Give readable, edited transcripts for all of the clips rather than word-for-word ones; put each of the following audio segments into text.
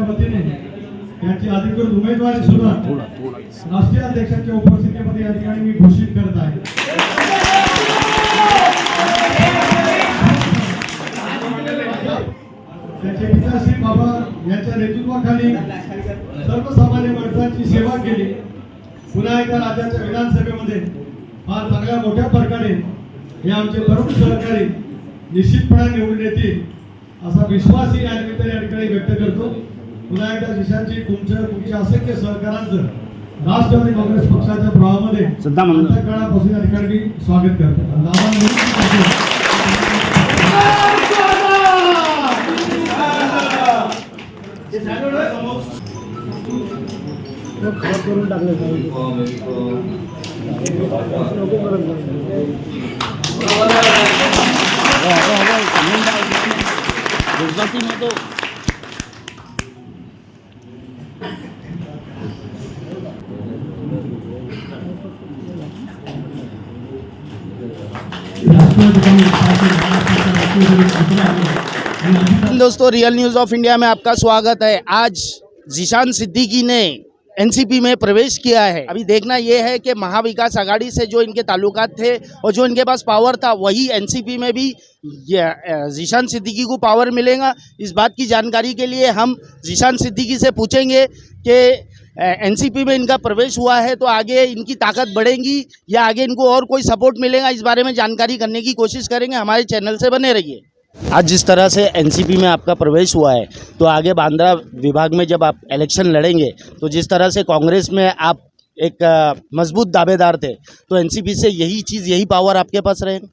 वतीने याची अधिकृत उमेदवारी सुद्धा राष्ट्रीय अध्यक्षांच्या उपस्थितीमध्ये या ठिकाणी मी घोषित करत आहे. त्याचे पिता श्री बाबा यांच्या नेतृत्वाखाली सर्वसामान्य माणसांची सेवा केली. पुन्हा एकदा राज्याच्या विधानसभेमध्ये फार चांगल्या मोठ्या फरकाने हे आमचे तरुण सहकारी निश्चितपणे निवडून येतील असा विश्वासही या ठिकाणी व्यक्त करतो. पुन्हा एकदा जिशांची तुमच्या असंख्य सहकारांचं राष्ट्रवादी काँग्रेस पक्षाच्या प्रवाहामध्ये अंतःकरणापासून या ठिकाणी मी स्वागत करतो. करून टाकले गुजराती में तो दोस्तों, रियल न्यूज़ ऑफ इंडिया में आपका स्वागत है। आज जीशान सिद्दीकी ने एनसीपी में प्रवेश किया है। अभी देखना यह है कि महाविकास आघाड़ी से जो इनके ताल्लुकात थे और जो इनके पास पावर था वही एनसीपी में भी जीशान सिद्दीकी को पावर मिलेगा। इस बात की जानकारी के लिए हम जीशान सिद्दीकी से पूछेंगे कि एनसीपी में इनका प्रवेश हुआ है तो आगे इनकी ताकत बढ़ेगी या आगे इनको और कोई सपोर्ट मिलेगा। इस बारे में जानकारी करने की कोशिश करेंगे। हमारे चैनल से बने रहिए। आज जिस तरह से एनसीपी में आपका प्रवेश हुआ है तो आगे बांद्रा विभाग में जब आप इलेक्शन लड़ेंगे तो जिस तरह से कांग्रेस में आप एक मजबूत दावेदार थे तो एनसीपी से यही पावर आपके पास रहेगा।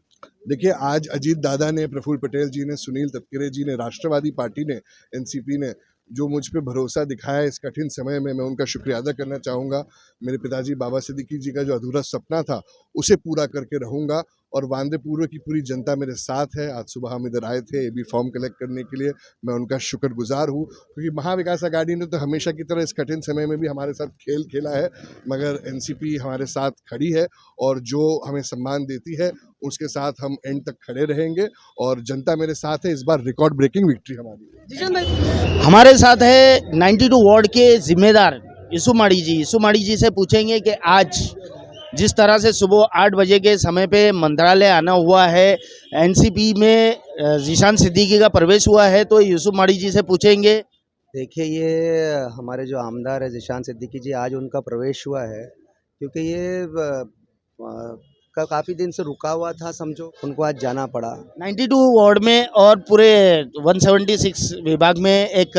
देखिए, आज अजीत दादा ने, प्रफुल्ल पटेल जी ने, सुनील तटकरे जी ने, राष्ट्रवादी पार्टी ने, एनसीपी ने जो मुझ पे भरोसा दिखाया इस कठिन समय में, मैं उनका शुक्रिया अदा करना चाहूँगा। मेरे पिताजी बाबा सिद्दीकी जी का जो अधूरा सपना था उसे पूरा करके रहूँगा और वांदे पूर्व की पूरी जनता मेरे साथ है। आज सुबह हम इधर आए थे एबी फॉर्म कलेक्ट करने के लिए, मैं उनका शुक्रगुजार हूँ क्योंकि महाविकास आघाड़ी ने तो हमेशा की तरह इस कठिन समय में भी हमारे साथ खेल खेला है, मगर एनसीपी हमारे साथ खड़ी है और जो हमें सम्मान देती है उसके साथ हम एंड तक खड़े रहेंगे और जनता मेरे साथ है। इस बार रिकॉर्ड ब्रेकिंग विक्ट्री हमारी। हमारे साथ है 92 वार्ड के जिम्मेदार यीशु माड़ी जी से पूछेंगे कि आज जिस तरह से सुबह 8 बजे के समय पे मंत्रालय आना हुआ है, एनसीपी में जीशान सिद्दीकी का प्रवेश हुआ है, तो यूसुफ माड़ी जी से पूछेंगे। देखिए, ये हमारे जो आमदार है जीशान सिद्दीकी जी, आज उनका प्रवेश हुआ है क्योंकि ये काफ़ी दिन से रुका हुआ था, समझो उनको आज जाना पड़ा। 92 वार्ड में और पूरे 176 विभाग में एक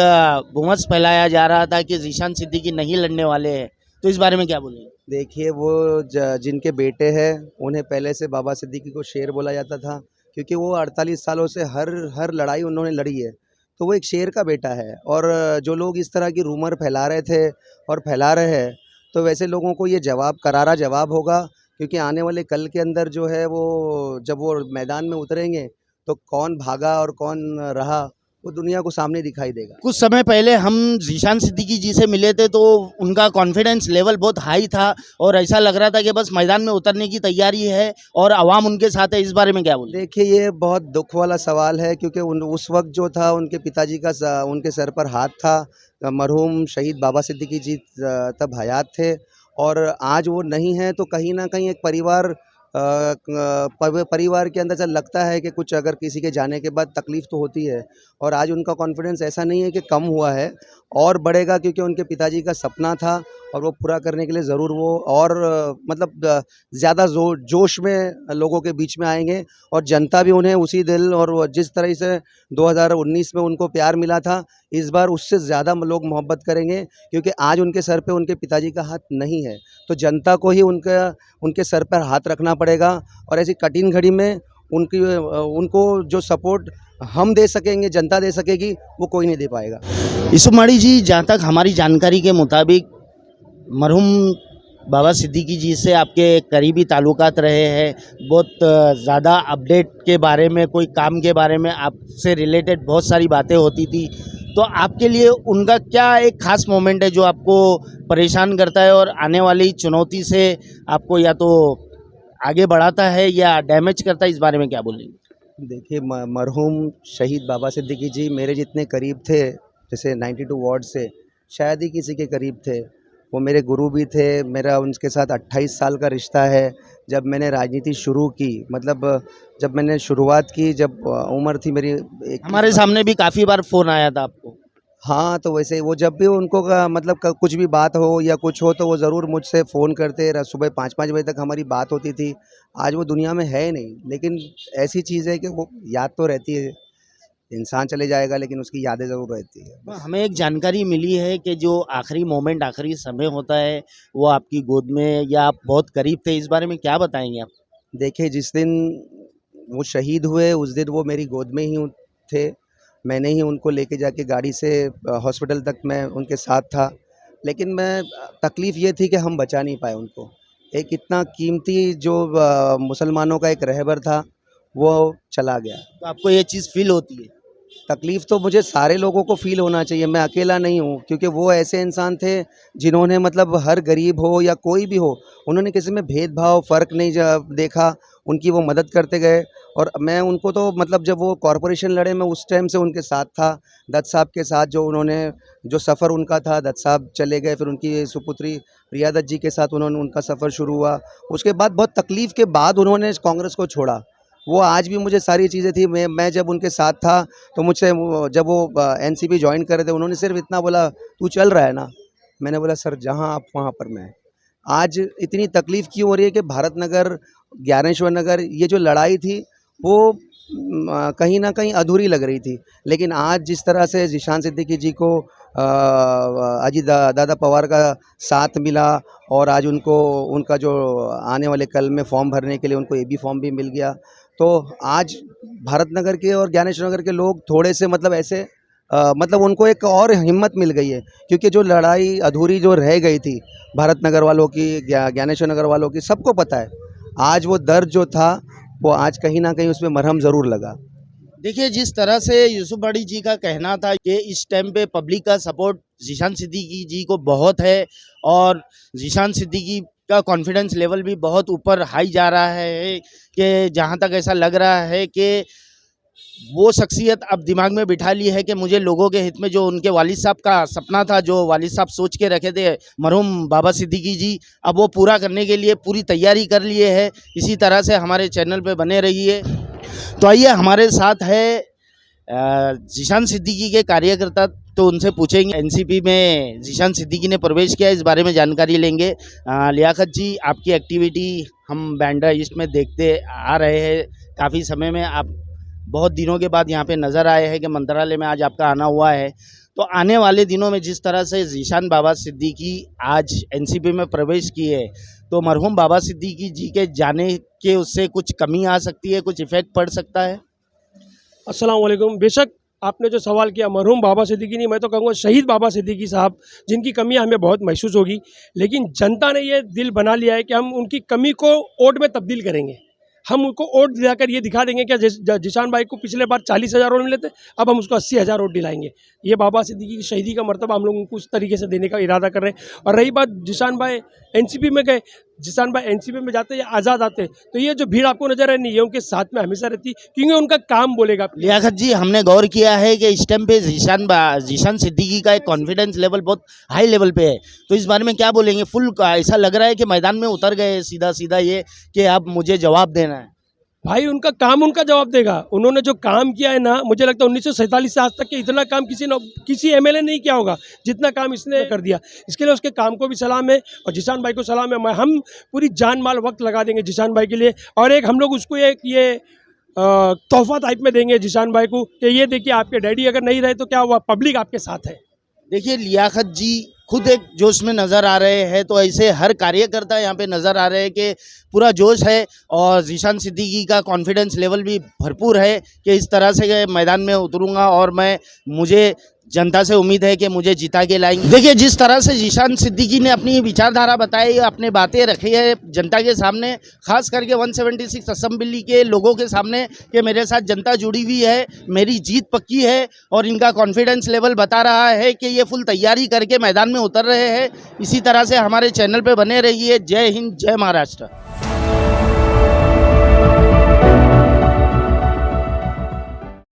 भूमस फैलाया जा रहा था कि जीशान सिद्दीकी नहीं लड़ने वाले हैं, तो इस बारे में क्या बोलेंगे? देखिए, वो जिनके बेटे हैं उन्हें पहले से बाबा सिद्दीकी को शेर बोला जाता था क्योंकि वो 48 सालों से हर लड़ाई उन्होंने लड़ी है, तो वो एक शेर का बेटा है। और जो लोग इस तरह की रूमर फैला रहे थे और फैला रहे हैं, तो वैसे लोगों को ये करारा जवाब होगा क्योंकि आने वाले कल के अंदर जो है वो जब वो मैदान में उतरेंगे तो कौन भागा और कौन रहा वो दुनिया को सामने दिखाई देगा। कुछ समय पहले हम जीशान सिद्दीकी जी से मिले थे तो उनका कॉन्फिडेंस लेवल बहुत हाई था और ऐसा लग रहा था कि बस मैदान में उतरने की तैयारी है और आवाम उनके साथ है। इस बारे में क्या बोले? देखिए, ये बहुत दुख वाला सवाल है क्योंकि उस वक्त जो था उनके पिताजी का उनके सर पर हाथ था। मरहूम शहीद बाबा सिद्दीकी जी तब हयात थे और आज वो नहीं है, तो कहीं ना कहीं एक परिवार के अंदर से लगता है कि कुछ अगर किसी के जाने के बाद तकलीफ़ तो होती है। और आज उनका कॉन्फिडेंस ऐसा नहीं है कि कम हुआ है, और बढ़ेगा क्योंकि उनके पिताजी का सपना था और वो पूरा करने के लिए ज़रूर वो और ज़्यादा जोश में लोगों के बीच में आएंगे और जनता भी उन्हें उसी दिल और जिस तरह से 2019 में उनको प्यार मिला था, इस बार उससे ज़्यादा लोग मोहब्बत करेंगे क्योंकि आज उनके सर पे उनके पिताजी का हाथ नहीं है, तो जनता को ही उनके सर पर हाथ रखना पड़ेगा। और ऐसी कठिन घड़ी में उनको जो सपोर्ट हम दे सकेंगे, जनता दे सकेगी, वो कोई नहीं दे पाएगा। यूसुफ माड़ी जी, जहाँ तक हमारी जानकारी के मुताबिक मरहूम बाबा सिद्दीकी जी से आपके करीबी ताल्लुकात रहे हैं, बहुत ज़्यादा अपडेट के बारे में, कोई काम के बारे में आपसे रिलेटेड बहुत सारी बातें होती थी, तो आपके लिए उनका क्या एक ख़ास मोमेंट है जो आपको परेशान करता है और आने वाली चुनौती से आपको या तो आगे बढ़ाता है या डैमेज करता है? इस बारे में क्या बोलेंगे? देखिए, मरहूम शहीद बाबा सिद्दीकी जी मेरे जितने करीब थे जैसे 92 वार्ड से शायद ही किसी के करीब थे। वो मेरे गुरु भी थे, मेरा उनके साथ 28 साल का रिश्ता है। जब मैंने राजनीति शुरू की, मतलब जब मैंने शुरुआत की, जब उम्र थी मेरी हमारे सामने भी काफ़ी बार फ़ोन आया था आपको। हाँ, तो वैसे वो जब भी उनको मतलब कुछ भी बात हो या कुछ हो तो वो ज़रूर मुझसे फ़ोन करते। सुबह 5-5 बजे तक हमारी बात होती थी। आज वो दुनिया में है नहीं, लेकिन ऐसी चीज़ है कि वो याद तो रहती है। इंसान चले जाएगा लेकिन उसकी यादें ज़रूर रहती है। तो हमें एक जानकारी मिली है कि जो आखिरी मोमेंट, आखिरी समय होता है, वो आपकी गोद में या आप बहुत करीब थे। इस बारे में क्या बताएंगे आप? देखिए, जिस दिन वो शहीद हुए उस दिन वो मेरी गोद में ही थे। मैंने ही उनको लेके जाके गाड़ी से हॉस्पिटल तक मैं उनके साथ था। लेकिन तकलीफ़ ये थी कि हम बचा नहीं पाए उनको। एक इतना कीमती जो मुसलमानों का एक रहबर था, वो चला गया। तो आपको ये चीज़ फ़ील होती है? तकलीफ़ तो मुझे सारे लोगों को फ़ील होना चाहिए, मैं अकेला नहीं हूँ, क्योंकि वो ऐसे इंसान थे जिन्होंने मतलब हर गरीब हो या कोई भी हो, उन्होंने किसी में भेदभाव फ़र्क नहीं देखा, उनकी वो मदद करते गए। और मैं उनको तो मतलब जब वो कॉरपोरेशन लड़े, मैं उस टाइम से उनके साथ था। दत्त साहब के साथ जो सफ़र उनका था, दत्त साहब चले गए, फिर उनकी सुपुत्री प्रिया दत्त जी के साथ उनका सफ़र शुरू हुआ। उसके बाद बहुत तकलीफ़ के बाद उन्होंने कांग्रेस को छोड़ा। वो आज भी मुझे सारी चीज़ें थी। मैं जब उनके साथ था तो मुझसे जब वो एनसीपी ज्वाइन कर रहे थे, उन्होंने सिर्फ इतना बोला, तू चल रहा है ना? मैंने बोला, सर जहाँ आप वहाँ पर मैं। आज इतनी तकलीफ़ क्यों हो रही है कि भारत नगर, ज्ञानेश्वर नगर, ये जो लड़ाई थी वो कहीं ना कहीं अधूरी लग रही थी। लेकिन आज जिस तरह से ज़ीशान सिद्दीकी जी को अजीत दादा पवार का साथ मिला, और आज उनका जो आने वाले कल में फॉर्म भरने के लिए उनको एबी फॉर्म भी मिल गया, तो आज भारत नगर के और ज्ञानेश्वर नगर के लोग थोड़े से मतलब ऐसे मतलब उनको एक और हिम्मत मिल गई है। क्योंकि जो लड़ाई अधूरी जो रह गई थी भारत नगर वालों की, ज्ञानेश्वर नगर वालों की, सबको पता है आज वो दर्द जो था वो आज कहीं ना कहीं उसमें मरहम ज़रूर लगा। देखिए, जिस तरह से यूसुफ बड़ी जी का कहना था कि इस टाइम पे पब्लिक का सपोर्ट ज़ीशान सिद्दीकी जी को बहुत है, और ज़ीशान सिद्दीकी का कॉन्फिडेंस लेवल भी बहुत ऊपर हाई जा रहा है, कि जहाँ तक ऐसा लग रहा है कि वो शख्सियत अब दिमाग में बिठा ली है कि मुझे लोगों के हित में, जो उनके वालिद साहब का सपना था, जो वालिद साहब सोच के रखे थे मरहूम बाबा सिद्दीकी जी, अब वो पूरा करने के लिए पूरी तैयारी कर लिए है। इसी तरह से हमारे चैनल पे बने रहिए। तो आइए, हमारे साथ है ज़ीशान सिद्दीकी के कार्यकर्ता, तो उनसे पूछेंगे एनसीपी में ज़ीशान सिद्दीकी ने प्रवेश किया, इस बारे में जानकारी लेंगे। लियाकत जी, आपकी एक्टिविटी हम बांद्रा ईस्ट में देखते आ रहे हैं काफ़ी समय में। आप बहुत दिनों के बाद यहाँ पे नज़र आए हैं कि मंत्रालय में आज आपका आना हुआ है। तो आने वाले दिनों में जिस तरह से ज़ीशान बाबा सिद्दीकी आज एनसीपी में प्रवेश किए, तो मरहूम बाबा सिद्दीकी जी के जाने के उससे कुछ कमी आ सकती है, कुछ इफ़ेक्ट पड़ सकता है? अस्सलाम वालेकुम। बेशक आपने जो सवाल किया, मरहूम बाबा सिद्दीकी नहीं, मैं तो कहूँगा शहीद बाबा सिद्दीकी साहब, जिनकी कमी हमें बहुत महसूस होगी, लेकिन जनता ने ये दिल बना लिया है कि हम उनकी कमी को वोट में तब्दील करेंगे। हम उनको वोट दिलाकर ये दिखा देंगे कि ज़ीशान भाई को पिछले बार 40,000 वोट मिले थे, अब हम उसको 80,000 वोट दिलाएंगे। ये बाबा सिद्दीकी की शहीदी का मर्तबा हम लोग उनको उस तरीके से देने का इरादा कर रहे हैं। और रही बात, ज़ीशान भाई एनसीपी में गए, ज़ीशान भाई एनसीपी में जाते या आज़ाद आते, तो ये जो भीड़ आपको नजर नहीं है, उनके साथ में हमेशा रहती, क्योंकि उनका काम बोलेगा। लियाकत जी, हमने गौर किया है कि इस टाइम पे ज़ीशान सिद्दीकी का एक कॉन्फिडेंस लेवल बहुत हाई लेवल पे है, तो इस बारे में क्या बोलेंगे? फुल ऐसा लग रहा है कि मैदान में उतर गए सीधा सीधा, ये कि अब मुझे जवाब देना है। भाई उनका काम उनका जवाब देगा। उन्होंने जो काम किया है ना, मुझे लगता है 1947 से आज तक के इतना काम किसी एमएलए नहीं किया होगा जितना काम इसने कर दिया। इसके लिए उसके काम को भी सलाम है और ज़ीशान भाई को सलाम है। हम पूरी जान माल वक्त लगा देंगे ज़ीशान भाई के लिए, और एक हम लोग उसको एक ये तोहफा टाइप में देंगे ज़ीशान भाई को कि ये देखिए, आपके डैडी अगर नहीं रहे तो क्या हुआ, पब्लिक आपके साथ है। देखिए, लियाकत जी खुद एक जोश में नज़र आ रहे हैं, तो ऐसे हर कार्यकर्ता यहाँ पे नज़र आ रहे हैं कि पूरा जोश है, और ज़ीशान सिद्दीकी का कॉन्फिडेंस लेवल भी भरपूर है कि इस तरह से मैदान में उतरूँगा और मुझे जनता से उम्मीद है कि मुझे जिता के लाएंगे। देखिए, जिस तरह से ज़ीशान सिद्दीकी ने अपनी विचारधारा बताई, अपनी बातें रखी है जनता के सामने, खास करके 176 असेंबली के लोगों के सामने, कि मेरे साथ जनता जुड़ी हुई है, मेरी जीत पक्की है, और इनका कॉन्फिडेंस लेवल बता रहा है कि ये फुल तैयारी करके मैदान में उतर रहे हैं। इसी तरह से हमारे चैनल पर बने रहिए। जय हिंद, जय महाराष्ट्र।